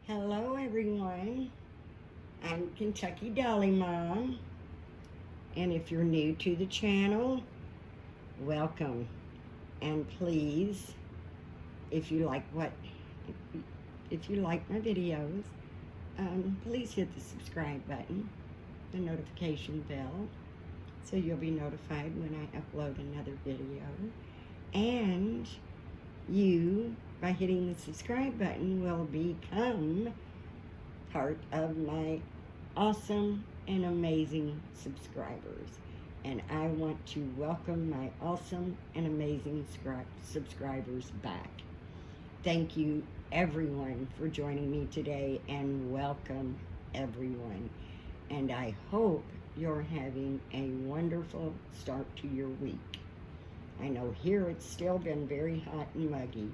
Hello everyone, I'm Kentucky Dolly Mom, and if you're new to the channel, welcome. And please, if you like my videos, please hit the subscribe button, the notification bell, so you'll be notified when I upload another video. And you, by hitting the subscribe button, will become part of my awesome and amazing subscribers. And I want to welcome my awesome and amazing subscribers back. Thank you everyone for joining me today, and welcome everyone. And I hope you're having a wonderful start to your week. I know here it's still been very hot and muggy,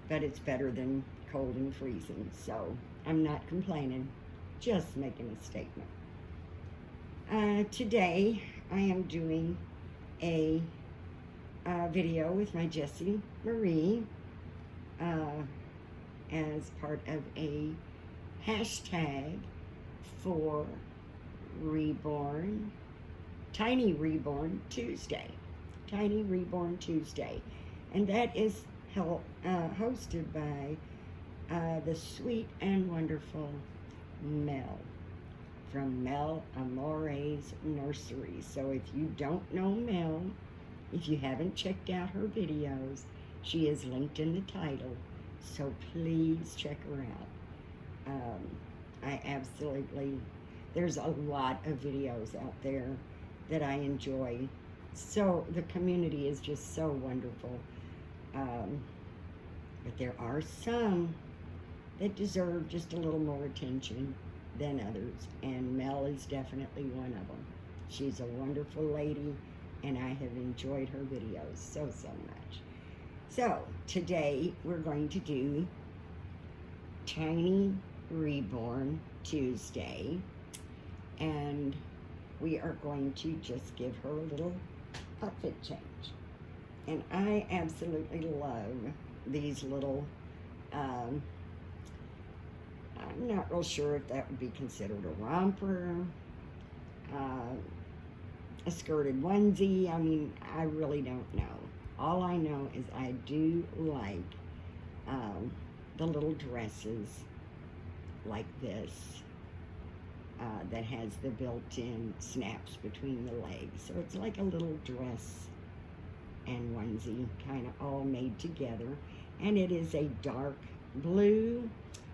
but it's better than cold and freezing, so I'm not complaining, just making a statement. Today I am doing a video with my Jessie Marie as part of a hashtag for Tiny Reborn Tuesday. Tiny Reborn Tuesday, and that is hosted by the sweet and wonderful Mel from Amorè's Nursery. So if you don't know Mel, if you haven't checked out her videos, she is linked in the title, so please check her out. There's a lot of videos out there that I enjoy. So the community is just so wonderful. But there are some that deserve just a little more attention than others, and Mel is definitely one of them. She's a wonderful lady, and I have enjoyed her videos so much. So today we're going to do Tiny Reborn Tuesday, and we are going to just give her a little outfit change. And I absolutely love these little, I'm not real sure if that would be considered a romper, a skirted onesie. I mean, I really don't know. All I know is I do like the little dresses like this that has the built-in snaps between the legs. So it's like a little dress and onesie kind of all made together. And it is a dark blue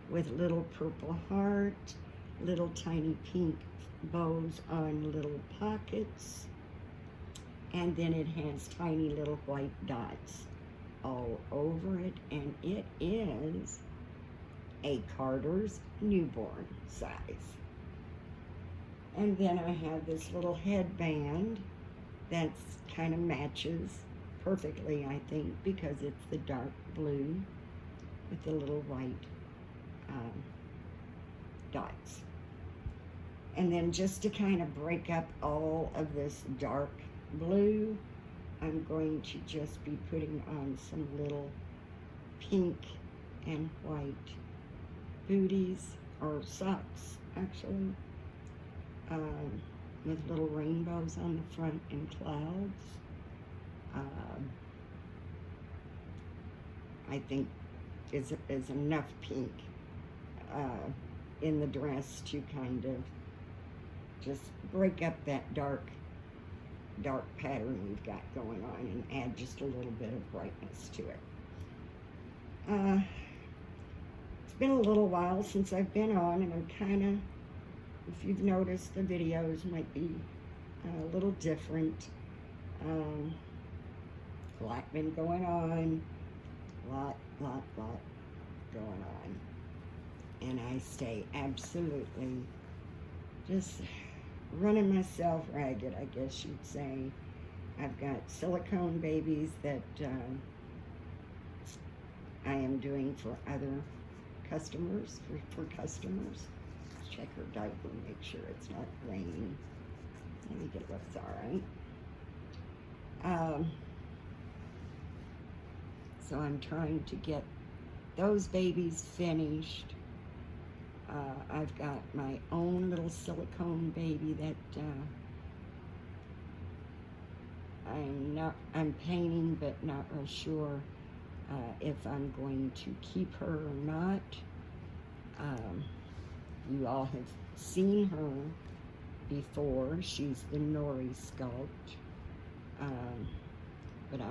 with little purple heart, little tiny pink bows on little pockets, and then it has tiny little white dots all over it, and it is a Carter's newborn size. And then I have this little headband that kind of matches perfectly, I think, because it's the dark blue with the little white dots. And then just to kind of break up all of this dark blue, I'm going to just be putting on some little pink and white booties, or socks actually, with little rainbows on the front and clouds. I think is enough pink in the dress to kind of just break up that dark pattern we've got going on and add just a little bit of brightness to it. It's been a little while since I've been on, and I'm kind of, if you've noticed, the videos might be a little different. A lot been going on, lot going on, and I stay absolutely just running myself ragged, I guess you'd say. I've got silicone babies that I am doing for other customers, for customers. Let's check her diaper, make sure it's not raining. I think it looks all right. So I'm trying to get those babies finished. I've got my own little silicone baby that I'm painting, but not real sure if I'm going to keep her or not. You all have seen her before. She's the Nursery sculpt. But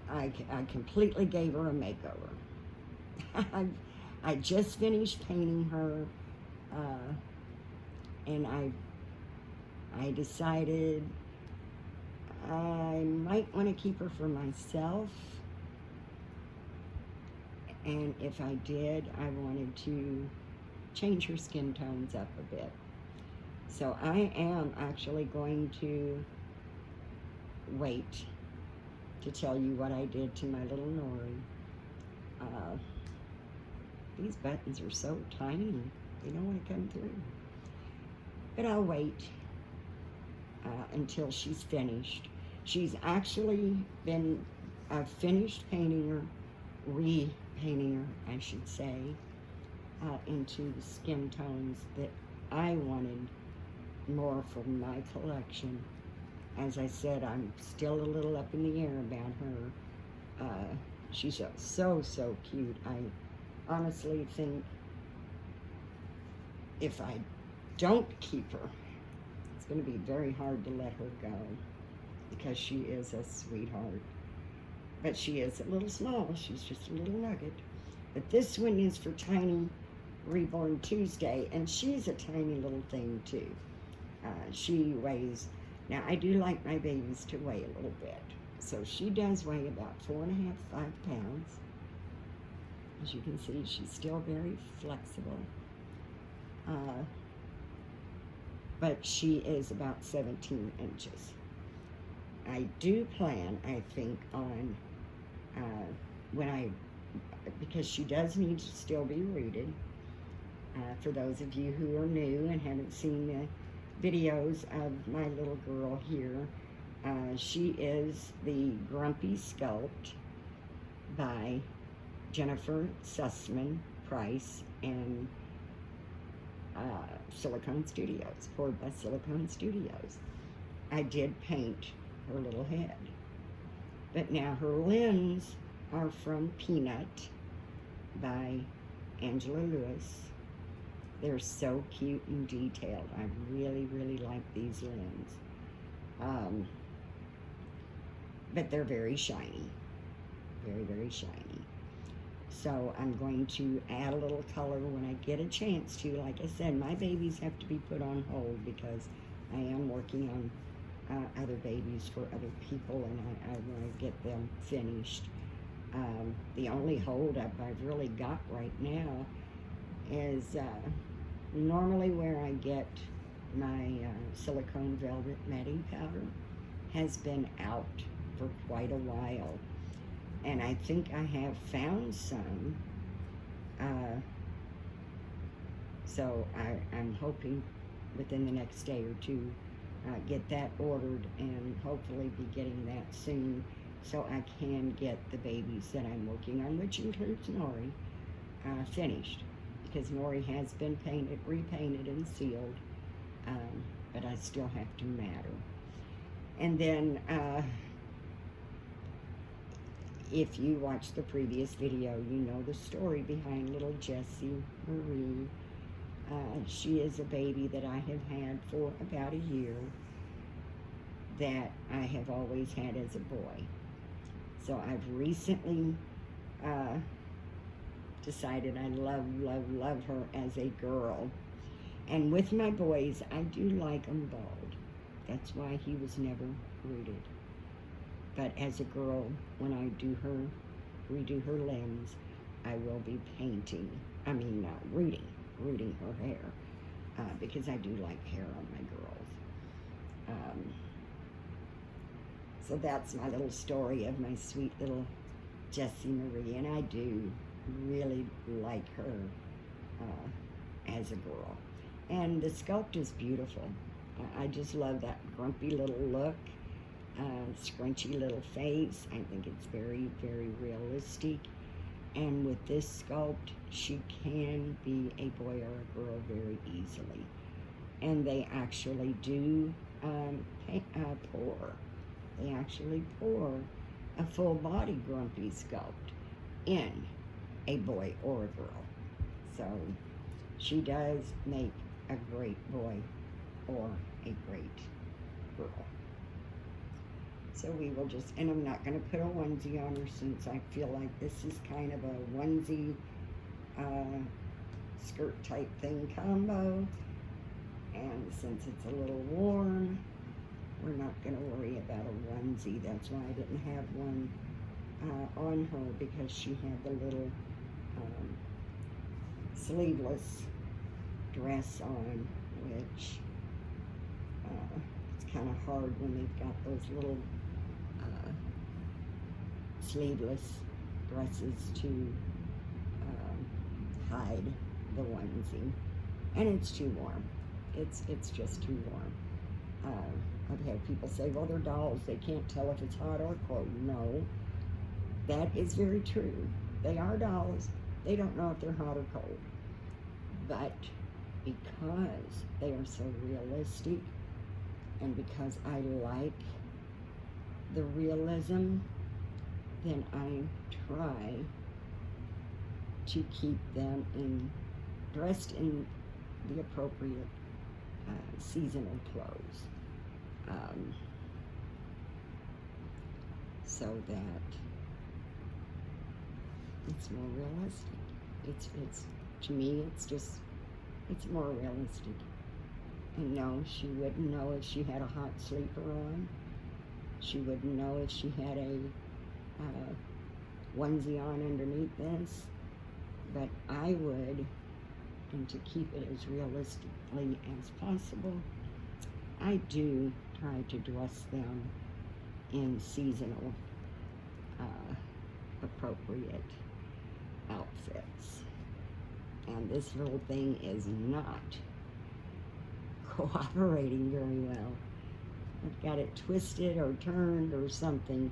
I completely gave her a makeover. I just finished painting her, and I decided I might want to keep her for myself, and if I did, I wanted to change her skin tones up a bit. So I am actually going to wait to tell you what I did to my little Nori. These buttons are so tiny, they don't want to come through. But I'll wait until she's finished. She's actually been finished painting her, repainting her, I should say, into the skin tones that I wanted more for my collection. As I said, I'm still a little up in the air about her. She's so cute. I honestly think if I don't keep her, it's going to be very hard to let her go, because she is a sweetheart. But she is a little small. She's just a little nugget. But this one is for Tiny Reborn Tuesday, and she's a tiny little thing too. She weighs, now I do like my babies to weigh a little bit, so she does weigh about 4.5, 5 pounds. As you can see, she's still very flexible. But she is about 17 inches. I do plan, I think, on, because she does need to still be rooted. For those of you who are new and haven't seen the videos of my little girl here, she is the Grumpy Sculpt by Jennifer Sussman Price and Silicone Studios, poured by Silicone Studios. I did paint her little head. But now her limbs are from Peanut by Angela Lewis. They're so cute and detailed. I really like these limbs. But they're very shiny. Very shiny. So I'm going to add a little color when I get a chance to. Like I said, my babies have to be put on hold because I am working on other babies for other people, and I want to get them finished. The only holdup I've really got right now is normally where I get my silicone velvet matting powder has been out for quite a while, and I think I have found some, so I'm hoping within the next day or two get that ordered and hopefully be getting that soon, so I can get the babies that I'm working on, which includes Nori, finished, because Nori has been painted, repainted, and sealed, but I still have to matter. And then if you watched the previous video, you know the story behind little Jessie Marie. She is a baby that I have had for about a year, that I have always had as a boy. So I've recently decided I love her as a girl. And with my boys, I do like them bald. That's why he was never rooted. But as a girl, when I redo her limbs, I will be rooting her hair, because I do like hair on my girls. So that's my little story of my sweet little Jessie Marie, and I do really like her as a girl. And the sculpt is beautiful. I just love that grumpy little look. scrunchy little face. I think it's very, very realistic. And with this sculpt, she can be a boy or a girl very easily. And they actually do pour. They actually pour a full body Grumpy sculpt in a boy or a girl. So she does make a great boy or a great girl. So we will just, and I'm not going to put a onesie on her since I feel like this is kind of a onesie skirt type thing combo. And since it's a little warm, we're not going to worry about a onesie. That's why I didn't have one on her, because she had the little sleeveless dress on, which it's kind of hard when they've got those little sleeveless dresses to hide the onesie. And it's too warm. It's just too warm. I've had people say, well, they're dolls. They can't tell if it's hot or cold. No, that is very true. They are dolls. They don't know if they're hot or cold. But because they are so realistic, and because I like the realism, then I try to keep them dressed in the appropriate seasonal clothes, so that it's more realistic. It's to me, it's more realistic. And no, she wouldn't know if she had a hot sleeper on. She wouldn't know if she had a onesie on underneath this. But I would, and to keep it as realistically as possible, I do try to dress them in seasonal appropriate outfits. And this little thing is not cooperating very well. I've got it twisted or turned or something.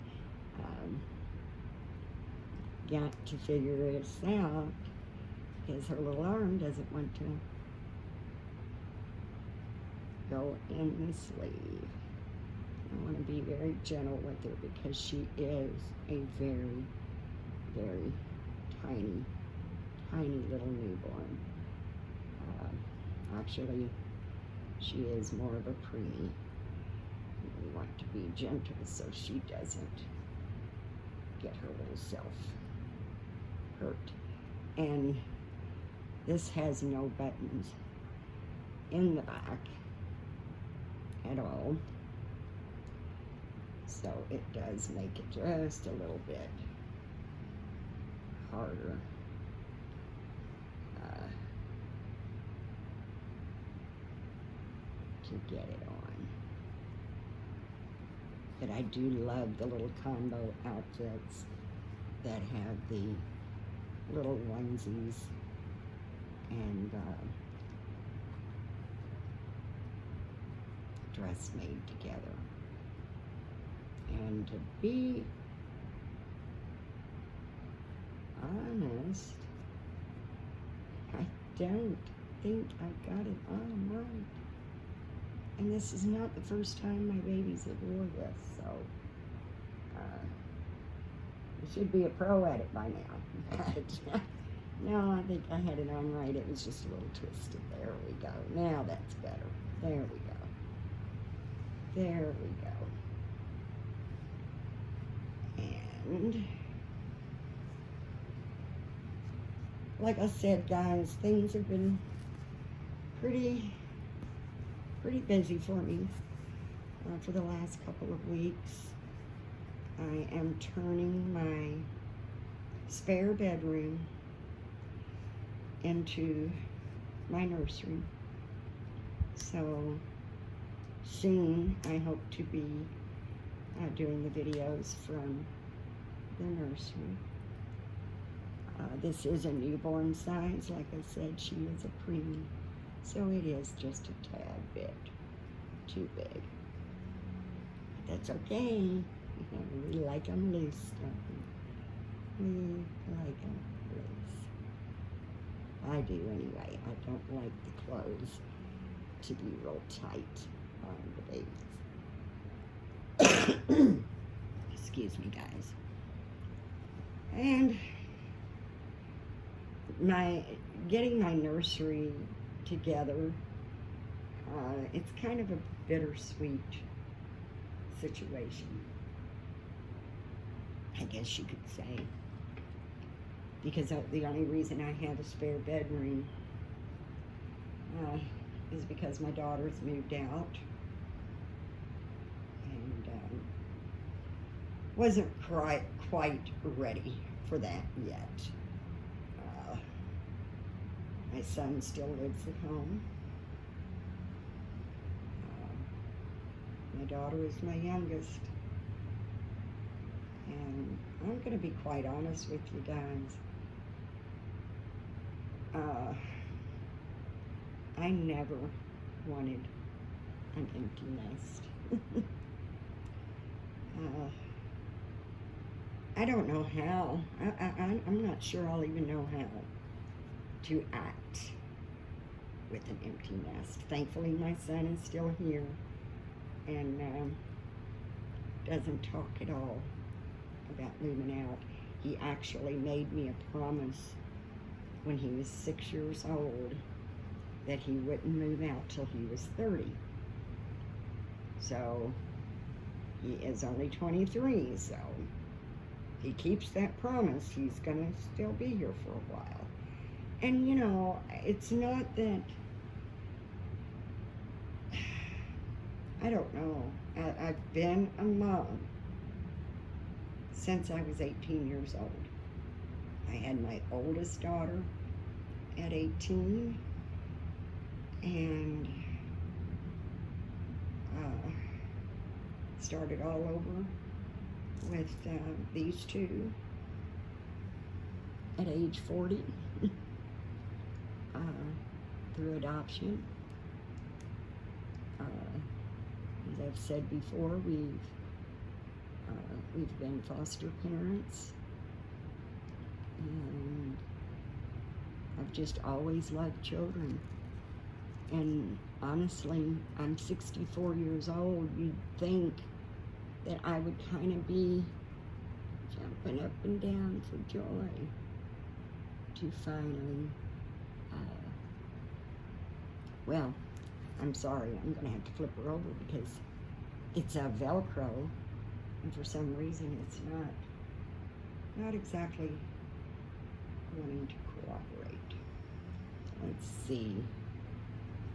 Got to figure this out, because her little arm doesn't want to go in the sleeve. I want to be very gentle with her, because she is a very, very tiny little newborn. Actually, she is more of a preemie. We want to be gentle so she doesn't get her little self hurt. And this has no buttons in the back at all, so it does make it just a little bit harder to get it on. But I do love the little combo outfits that have the little onesies and dress made together. And to be honest, I don't think I got it on right. And this is not the first time my babies have worn this, so I should be a pro at it by now. But no, I think I had it on right. It was just a little twisted. There we go. Now that's better. There we go. There we go. And like I said, guys, things have been pretty busy for me for the last couple of weeks. I am turning my spare bedroom into my nursery. So soon I hope to be doing the videos from the nursery. This is a newborn size. Like I said, she is a preemie, so it is just a tad bit too big. That's okay. We like them loose, don't we? We like them loose. I do anyway. I don't like the clothes to be real tight on the babies. Excuse me, guys. And getting my nursery together, it's kind of a bittersweet situation, I guess you could say, because the only reason I have a spare bedroom is because my daughter's moved out and wasn't quite ready for that yet. My son still lives at home. My daughter is my youngest. And I'm going to be quite honest with you guys. I never wanted an empty nest. I don't know how. I'm not sure I'll even know how to act with an empty nest. Thankfully, my son is still here and doesn't talk at all about moving out. He actually made me a promise when he was 6 years old that he wouldn't move out till he was 30. So he is only 23, so he keeps that promise. He's gonna still be here for a while. And you know, it's not that, I don't know, I've been a mom since I was 18 years old. I had my oldest daughter at 18, and started all over with these two at age 40 through adoption. As I've said before, we've been foster parents, and I've just always loved children. And honestly, I'm 64 years old. You'd think that I would kind of be jumping up and down for joy to finally, well, I'm sorry, I'm going to have to flip her over because it's a Velcro, and for some reason it's not exactly wanting to cooperate. Let's see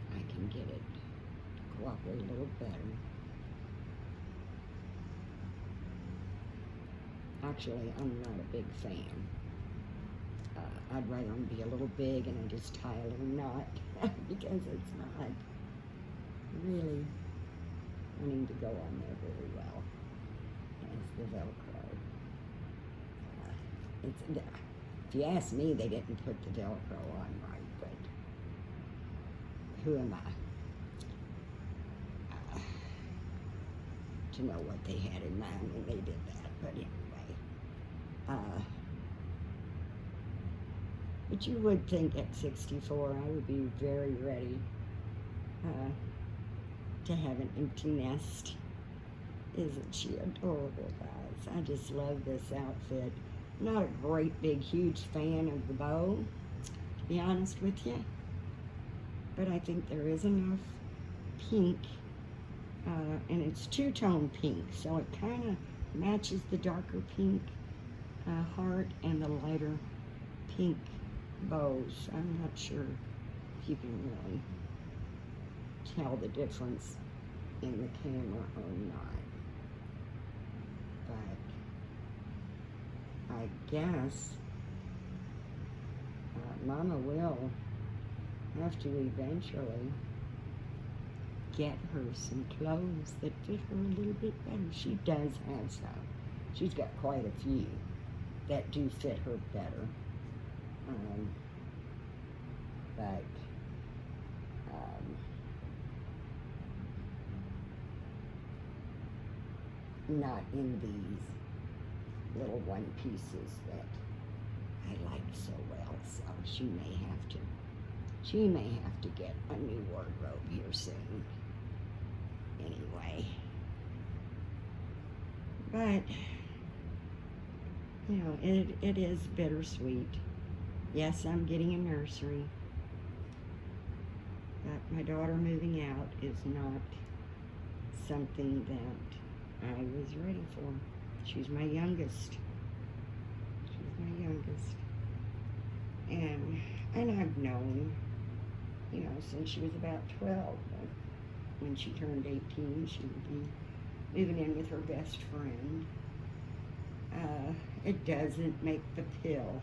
if I can get it to cooperate a little better. Actually, I'm not a big fan. I'd rather them be a little big and I just tie a little knot because it's not really wanting to go on there very well as the Velcro. If you ask me, they didn't put the Velcro on right, but who am I to know what they had in mind when they did that? But anyway, but you would think at 64 I would be very ready to have an empty nest. Isn't she adorable, guys? I just love this outfit. Not a great big huge fan of the bow, to be honest with you, but I think there is enough pink, and it's two-tone pink, so it kind of matches the darker pink heart and the lighter pink bows. I'm not sure if you can really tell the difference in the camera or not, but I guess Mama will have to eventually get her some clothes that fit her a little bit better. She does have some. She's got quite a few that do fit her better. But not in these little one pieces that I like so well. So she may have to get a new wardrobe here soon. Anyway. But, you know, it is bittersweet. Yes, I'm getting a nursery. But my daughter moving out is not something that I was ready for. She's my youngest. And I've known, you know, since she was about 12. When she turned 18, she would be moving in with her best friend. It doesn't make the pill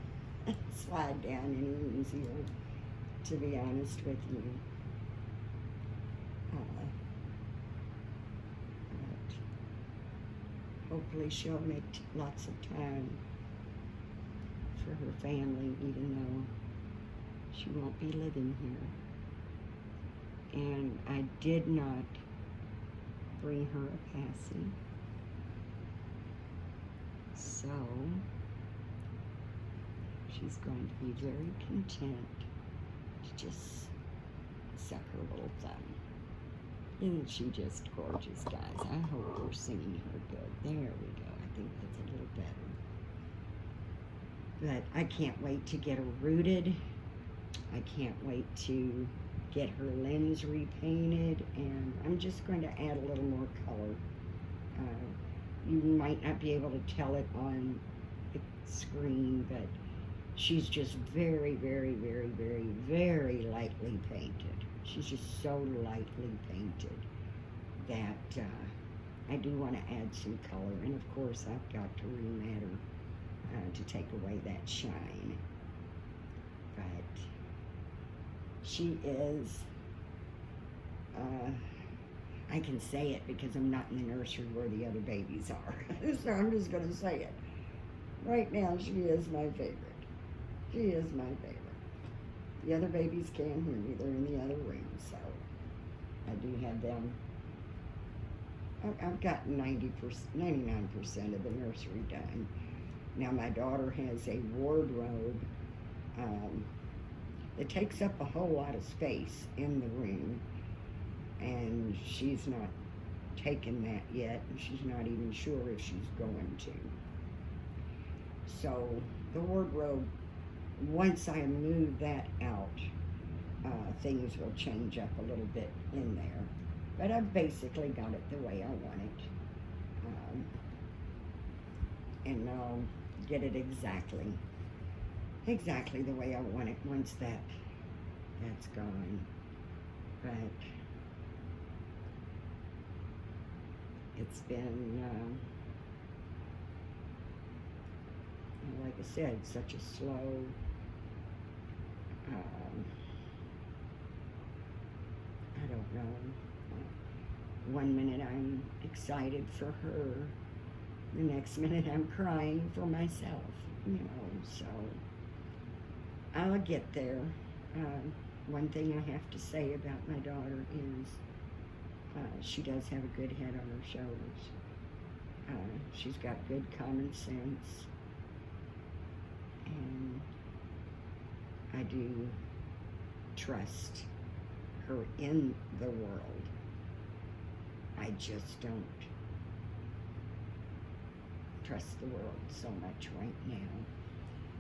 slide down any easier, to be honest with you. But hopefully she'll make lots of time for her family, even though she won't be living here. And I did not bring her a passy. So she's going to be very content to just suck her little thumb. Isn't she just gorgeous, guys? I hope we're singing her good. There we go. I think that's a little better. But I can't wait to get her rooted. I can't wait to get her lens repainted, and I'm just going to add a little more color. You might not be able to tell it on the screen, but she's just very, very, very, very, very lightly painted. She's just so lightly painted that I do want to add some color, and of course I've got to rematter to take away that shine. But she is, I can say it because I'm not in the nursery where the other babies are. So I'm just going to say it. Right now, she is my favorite. She is my favorite. The other babies can't hear me. They're in the other room, so I do have them. I've got 99% of the nursery done. Now, my daughter has a wardrobe that takes up a whole lot of space in the room, and she's not taken that yet, and she's not even sure if she's going to. So the wardrobe, once I move that out, things will change up a little bit in there. But I've basically got it the way I want it. And I'll get it exactly the way I want it once that's gone. But it's been, like I said, such a slow, I don't know. One minute I'm excited for her, the next minute I'm crying for myself, you know, so I'll get there. One thing I have to say about my daughter is she does have a good head on her shoulders. She's got good common sense, and I do trust her in the world. I just don't trust the world so much right now.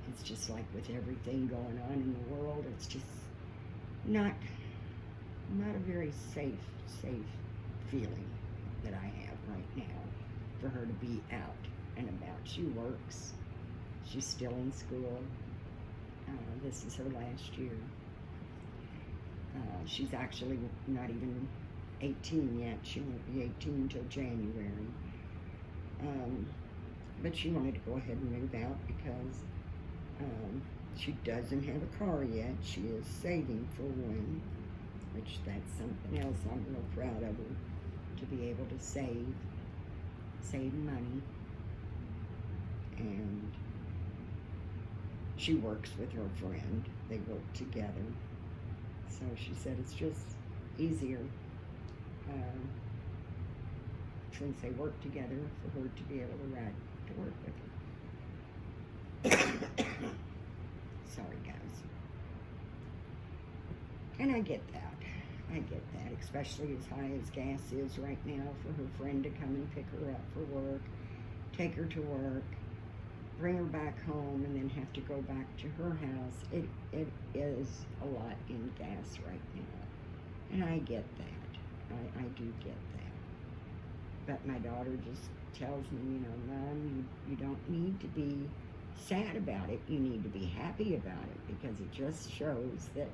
It's just like with everything going on in the world, it's just not a very safe feeling that I have right now for her to be out and about. She works. She's still in school. This is her last year. She's actually not even 18 yet. She won't be 18 until January. But she wanted to go ahead and move out because she doesn't have a car yet. She is saving for one, which that's something else I'm real proud of her, to be able to save money. And she works with her friend. They work together. So she said it's just easier since they work together, for her to be able to ride to work with her. Sorry, guys. And I get that. I get that, especially as high as gas is right now, for her friend to come and pick her up for work, take her to work, bring her back home, and then have to go back to her house. It is a lot in gas right now. And I get that. I do get that. But my daughter just tells me, Mom, you don't need to be sad about it. You need to be happy about it, because it just shows that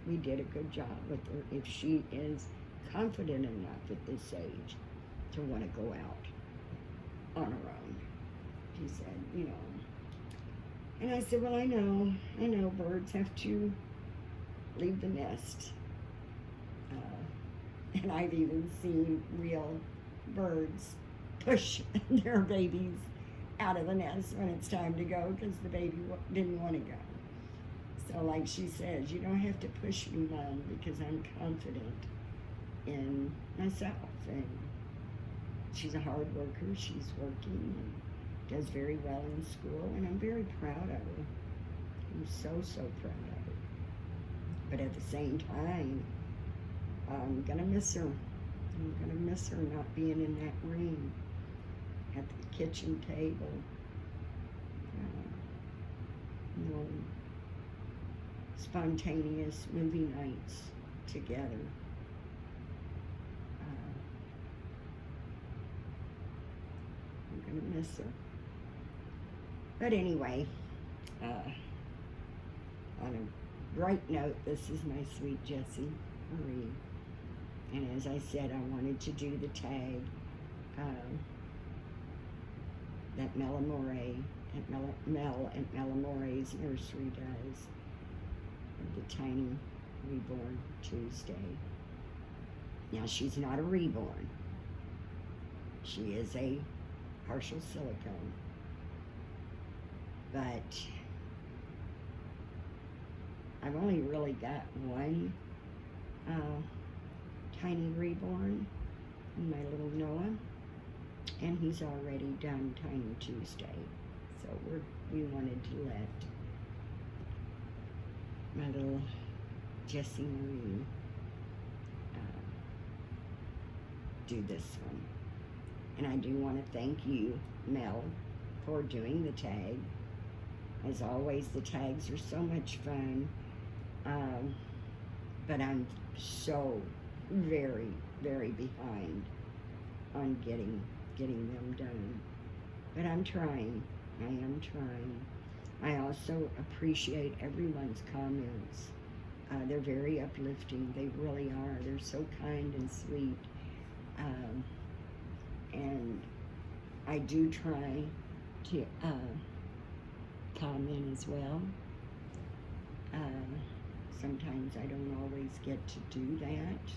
we did a good job with her if she is confident enough at this age to want to go out on her own. She said, And I said, well, I know birds have to leave the nest. And I've even seen real birds push their babies out of the nest when it's time to go, because the baby didn't want to go. So like she says, you don't have to push me, Mom, because I'm confident in myself. And she's a hard worker. She's working and does very well in school, and I'm very proud of her. I'm so proud of her. But at the same time, I'm gonna miss her. I'm gonna miss her not being in that room at the kitchen table. Spontaneous movie nights together. I'm gonna miss her. But anyway, on a bright note, this is my sweet Jessie Marie. And as I said, I wanted to do the tag that Amorè at Mel at Amorè's Nursery does, the tiny reborn Tuesday. Now, she's not a reborn. She is a partial silicone. But I've only really got one tiny reborn, my little Noah, and he's already done Tiny Tuesday. So we wanted to let my little Jessie Marie do this one. And I do want to thank you, Mel, for doing the tag. As always, the tags are so much fun. But I'm so very behind on getting them done. But I'm trying. I am trying. I also appreciate everyone's comments. They're very uplifting. They really are. They're so kind and sweet. And I do try to comment as well. Sometimes I don't always get to do that.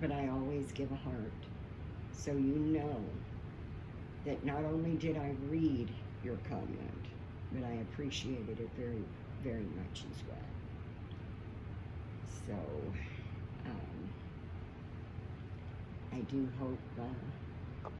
But I always give a heart. So you know that not only did I read your comment, but I appreciated it very much as well. So, I do hope